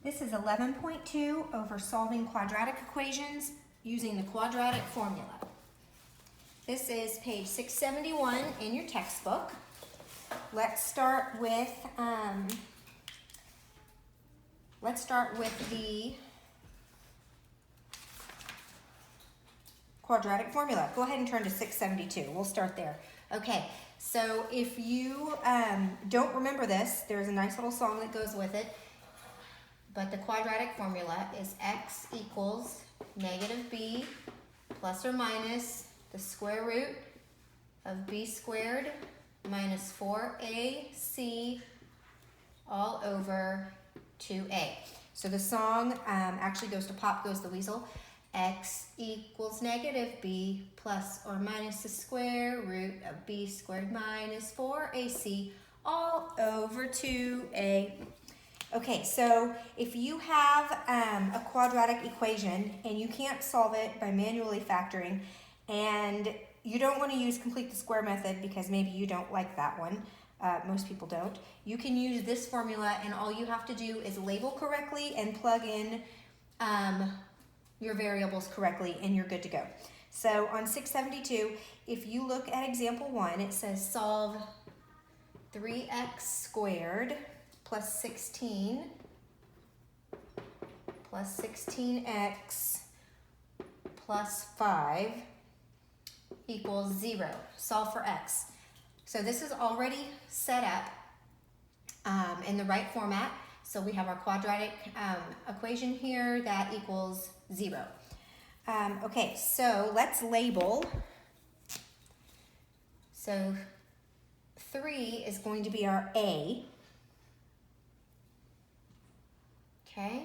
This is 11.2 over solving quadratic equations using the quadratic formula. This is page 671 in your textbook. Let's start with the quadratic formula. Go ahead and turn to 672. We'll start there. Okay, so if you don't remember this, there's a nice little song that goes with it. But the quadratic formula is x equals negative b plus or minus the square root of b squared minus 4ac all over 2a. So the song actually goes to Pop Goes the Weasel. X equals negative b plus or minus the square root of b squared minus 4ac all over 2a. Okay, so if you have a quadratic equation and you can't solve it by manually factoring, and you don't want to use complete the square method because maybe you don't like that one, most people don't, you can use this formula, and all you have to do is label correctly and plug in your variables correctly, and you're good to go. So on 672, if you look at example 1, it says solve 3x squared plus 16 plus 16x plus 5 equals 0. Solve for x. So this is already set up in the right format. So we have our quadratic equation here that equals 0. Okay, so let's label. So 3 is going to be our A. Okay,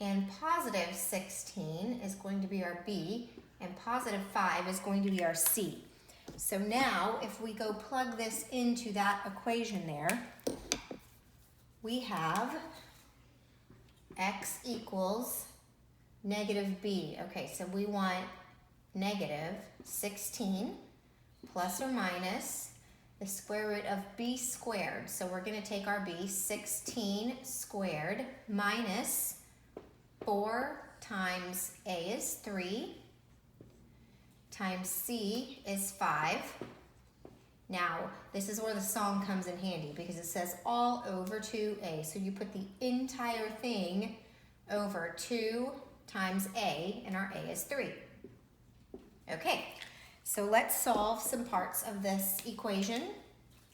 and positive 16 is going to be our B, and positive 5 is going to be our C. So now, if we go plug this into that equation there, we have x equals negative B. Okay, so we want negative 16 plus or minus the square root of b squared. So we're going to take our b, 16 squared minus 4 times a is 3 times c is 5. Now, this is where the song comes in handy because it says all over 2a. So you put the entire thing over 2 times a, and our a is 3. Okay. So let's solve some parts of this equation,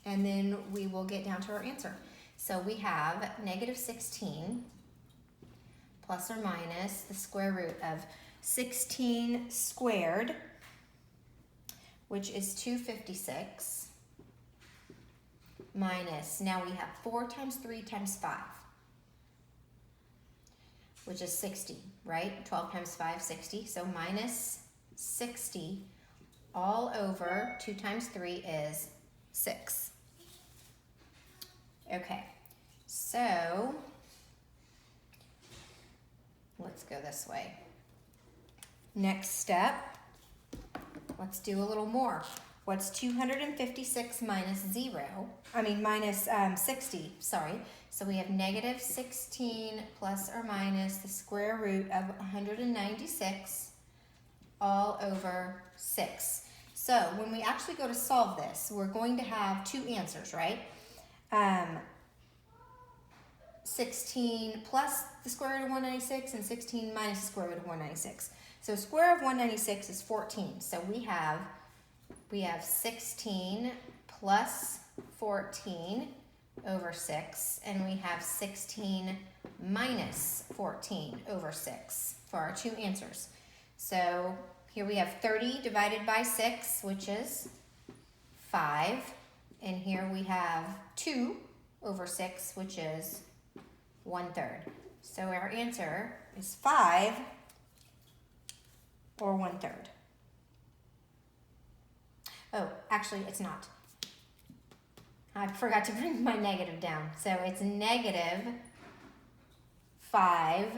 and then we will get down to our answer. So we have negative 16 plus or minus the square root of 16 squared, which is 256, minus, now we have 4 times 3 times 5, which is 60, right? 12 times 5, 60. So minus 60 all over 2 times 3 is 6. Okay, so let's go this way. Next step, let's do a little more. What's 256 minus 60, sorry. So we have negative 16 plus or minus the square root of 196 all over 6. So when we actually go to solve this, we're going to have two answers, right? 16 plus the square root of 196 and 16 minus the square root of 196. So square of 196 is 14. So we have 16 plus 14 over 6, and we have 16 minus 14 over 6 for our two answers. So here we have 30 divided by 6, which is 5. And here we have 2 over 6, which is 1/3. So our answer is 5 or 1/3. Oh, actually it's not. I forgot to bring my negative down. So it's negative 5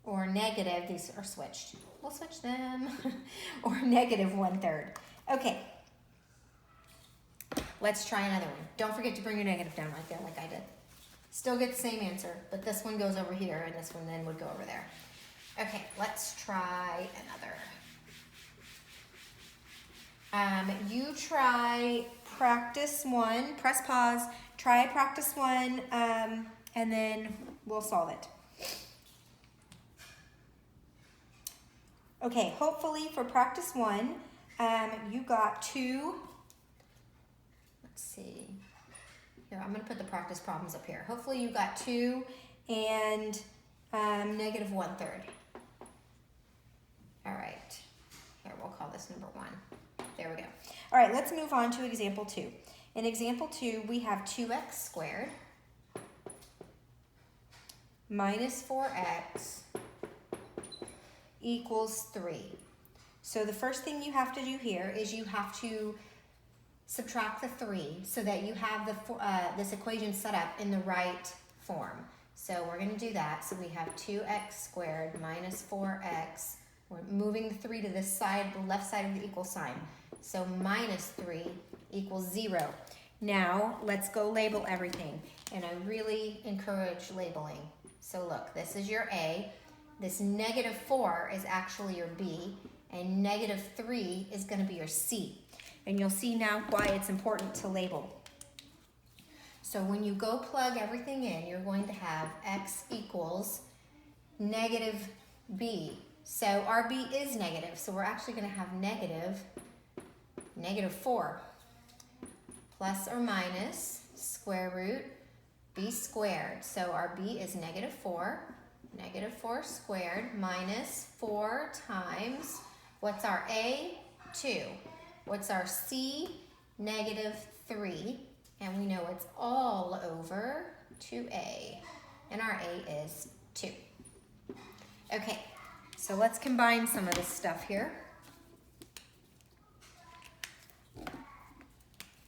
or negative, these are switched. We'll switch them. Or negative 1/3. Okay. let's try another one. Don't forget to bring your negative down right there like I did. Still get the same answer, but this one goes over here and this one then would go over there. Okay, let's try another. You try practice one, press pause, try practice one, and then we'll solve it. Okay, hopefully for practice one, you got 2. Let's see. Here, I'm going to put the practice problems up here. Hopefully you got 2 and negative 1/3. All right. Here, we'll call this number 1. There we go. All right, let's move on to example 2. In example 2, we have 2x squared minus 4x equals 3. So the first thing you have to do here is you have to subtract the 3 so that you have this equation set up in the right form. So we're going to do that. So we have 2x squared minus 4x. We're moving the 3 to this side, the left side of the equal sign. So minus 3 equals 0. Now let's go label everything. And I really encourage labeling. So look, this is your A. This negative 4 is actually your B. And negative 3 is going to be your C. And you'll see now why it's important to label. So when you go plug everything in, you're going to have x equals negative b. So our b is negative, so we're actually going to have negative 4 plus or minus square root b squared. So our b is negative 4 squared minus 4 times, what's our a? 2. What's our c? Negative 3. And we know it's all over 2a. And our a is 2. Okay, so let's combine some of this stuff here.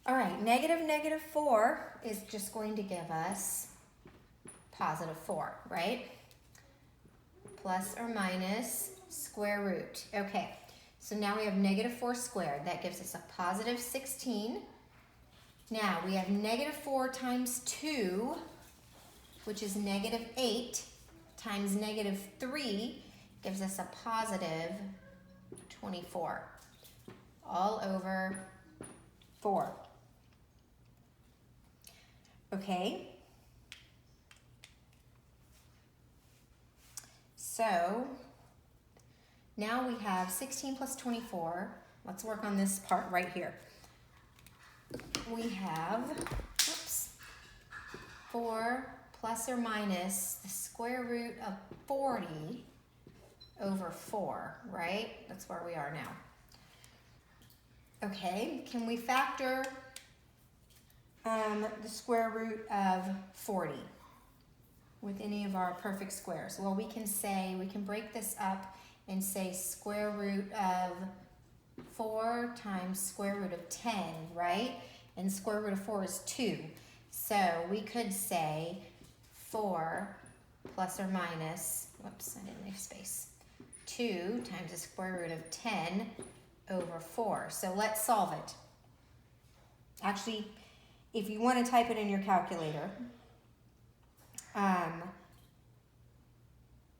All right, negative 4 is just going to give us positive 4, right? Plus or minus square root. Okay, so now we have negative 4 squared. That gives us a positive 16. Now we have negative 4 times 2, which is negative 8, times negative 3 gives us a positive 24, all over 4. Okay, so now we have 16 plus 24. Let's work on this part right here. We have, 4 plus or minus the square root of 40 over 4, right? That's where we are now. Okay, can we factor the square root of 40 with any of our perfect squares? Well, we can break this up and say square root of 4 times square root of 10, right? And square root of 4 is 2. So we could say 4 plus or minus, whoops, I didn't leave space, 2 times the square root of 10 over 4. So let's solve it. Actually, if you want to type it in your calculator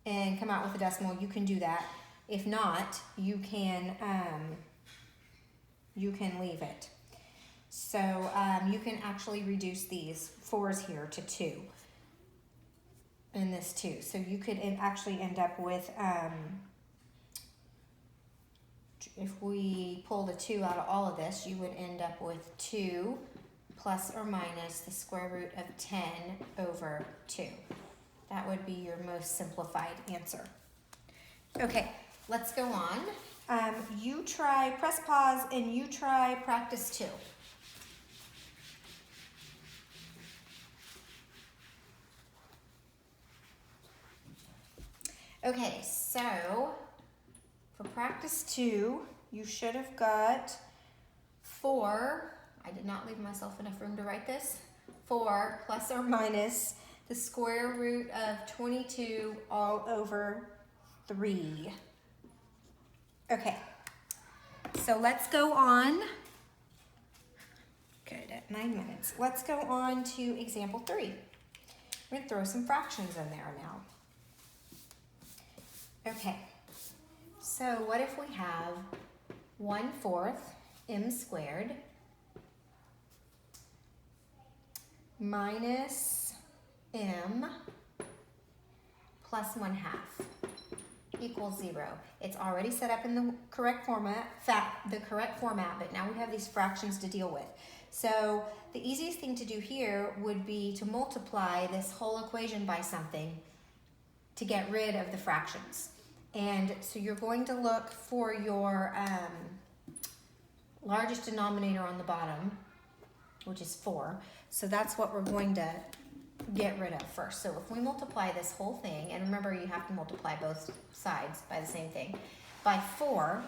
and come out with a decimal, you can do that. If not, you can leave it. So you can actually reduce these 4's here to 2 and this 2. So you could actually end up with, if we pulled a 2 out of all of this, you would end up with 2 plus or minus the square root of 10 over 2. That would be your most simplified answer. Okay, let's go on. You try, press pause, and you try practice 2. Okay, so for practice 2, you should have got 4. I did not leave myself enough room to write this. 4 plus or minus the square root of 22 all over 3. Okay, so let's go on. Good. 9 minutes. Let's go on to example 3. I'm going to throw some fractions in there now. Okay, so what if we have 1/4 m squared minus m plus 1/2 equals 0. It's already set up in the correct format, but now we have these fractions to deal with. So the easiest thing to do here would be to multiply this whole equation by something to get rid of the fractions. And so you're going to look for your largest denominator on the bottom, which is 4. So that's what we're going to get rid of first. So if we multiply this whole thing, and remember you have to multiply both sides by the same thing, by 4,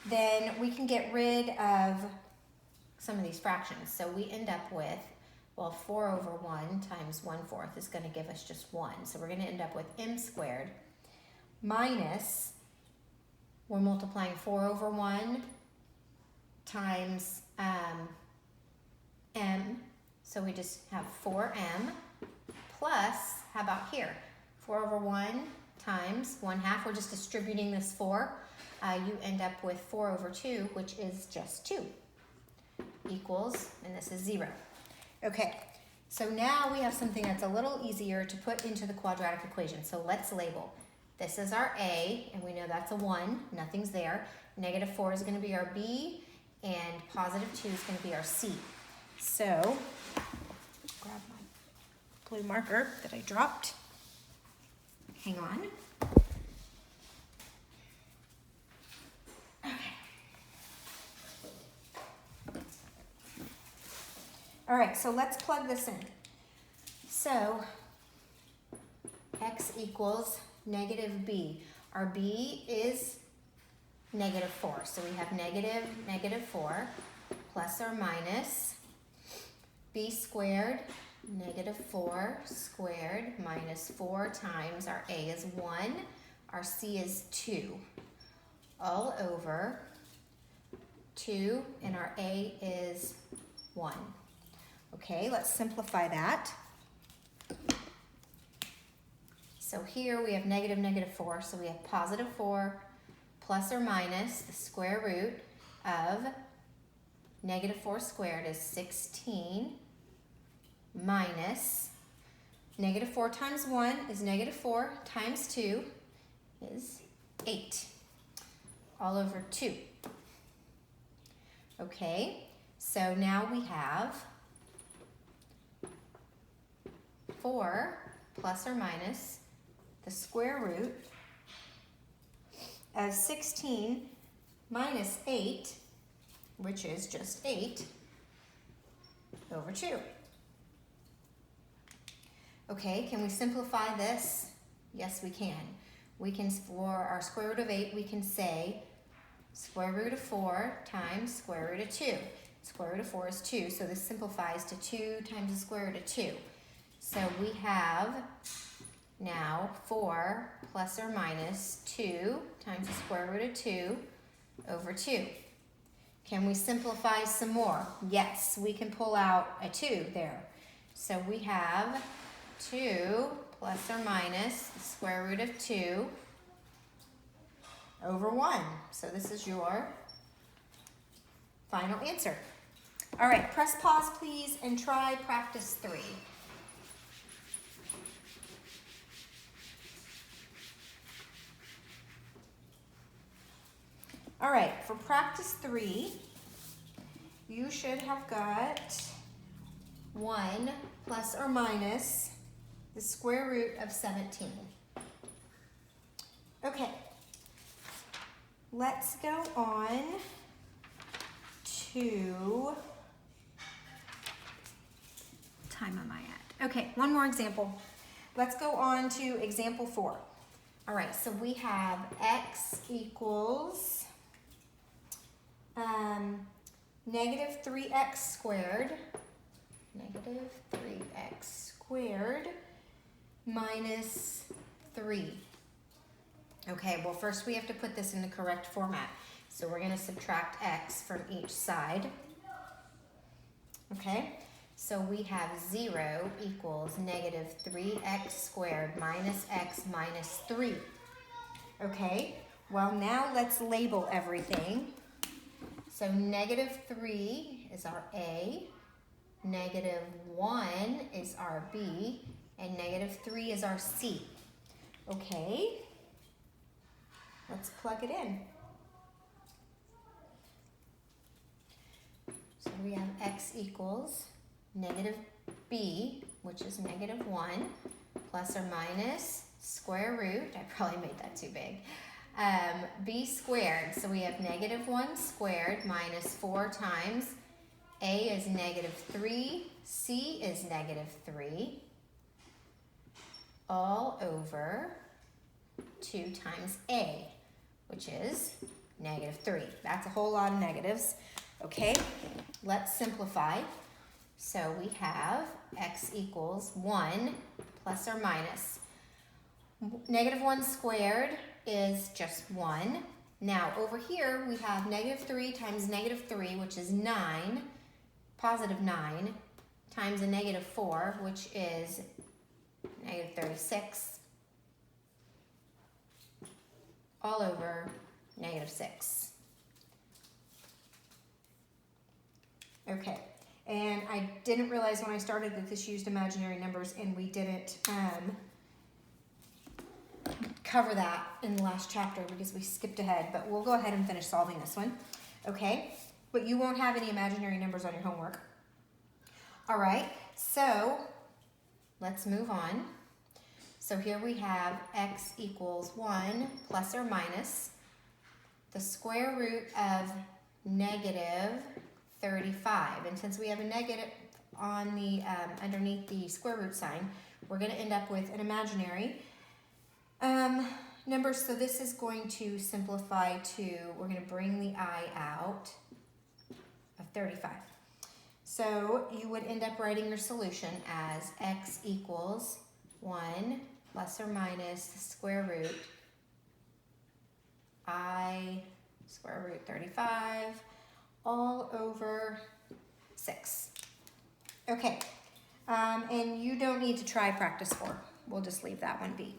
then we can get rid of some of these fractions. So we end up with, well, 4/1 times 1/4 is going to give us just 1. So we're going to end up with m squared minus, we're multiplying 4/1 times m, so we just have 4m plus, how about here, 4/1 times 1/2, we're just distributing this 4, you end up with 4/2, which is just 2, equals, and this is 0. Okay, so now we have something that's a little easier to put into the quadratic equation, so let's label. This is our A, and we know that's a 1, nothing's there. -4 is going to be our B, and +2 is going to be our C. So, grab my blue marker that I dropped. Hang on. Okay. All right, so let's plug this in. So, x equals -b. Our B is -4. So we have -4 plus or minus b squared, -4 squared minus 4 times our A is 1, our C is 2, all over 2, and our A is 1. Okay, let's simplify that. So here we have -4, so we have +4 plus or minus the square root of -4 squared is 16 minus -4 times 1 is -4 times 2 is 8, all over 2. Okay, so now we have 4 plus or minus the square root of 16 minus 8, which is just 8, over 2. Okay, can we simplify this? Yes, we can. We can, for our square root of 8, we can say square root of 4 times square root of 2. Square root of 4 is 2, so this simplifies to 2 times the square root of 2. So we have now 4 plus or minus 2 times the square root of 2 over 2. Can we simplify some more? Yes, we can pull out a 2 there. So we have 2 plus or minus the square root of 2 over 1. So this is your final answer. All right, press pause, please, and try practice 3. All right, for practice 3, you should have got 1 plus or minus the square root of 17. Okay, let's go on to, what time am I at? Okay, one more example. Let's go on to example 4. All right, so we have x equals negative 3x squared, minus 3. Okay, well first we have to put this in the correct format. So we're going to subtract x from each side. okay? So we have 0 equals negative 3x squared minus x minus 3. Okay, well now let's label everything. So negative 3 is our A, negative 1 is our B, and negative 3 is our C. Okay, let's plug it in. So we have x equals negative b, which is negative 1, plus or minus square root, I probably made that too big, b squared. So we have negative 1 squared minus 4 times a is negative 3, c is negative 3, all over 2 times a, which is negative 3. That's a whole lot of negatives. Okay, let's simplify. So we have x equals 1 plus or minus. Negative 1 squared is just 1. Now over here we have negative 3 times negative 3, which is 9, positive 9, times a negative 4, which is negative 36, all over negative 6. Okay, and I didn't realize when I started that this used imaginary numbers, and we didn't cover that in the last chapter because we skipped ahead, but we'll go ahead and finish solving this one. Okay, but you won't have any imaginary numbers on your homework. All right, so let's move on. So here we have x equals 1 plus or minus the square root of negative 35. And since we have a negative on the underneath the square root sign, we're going to end up with an imaginary number. So this is going to simplify to, we're going to bring the I out of 35. So you would end up writing your solution as x equals 1 plus or minus the square root I square root 35 all over 6. Okay, and you don't need to try practice 4. We'll just leave that one be.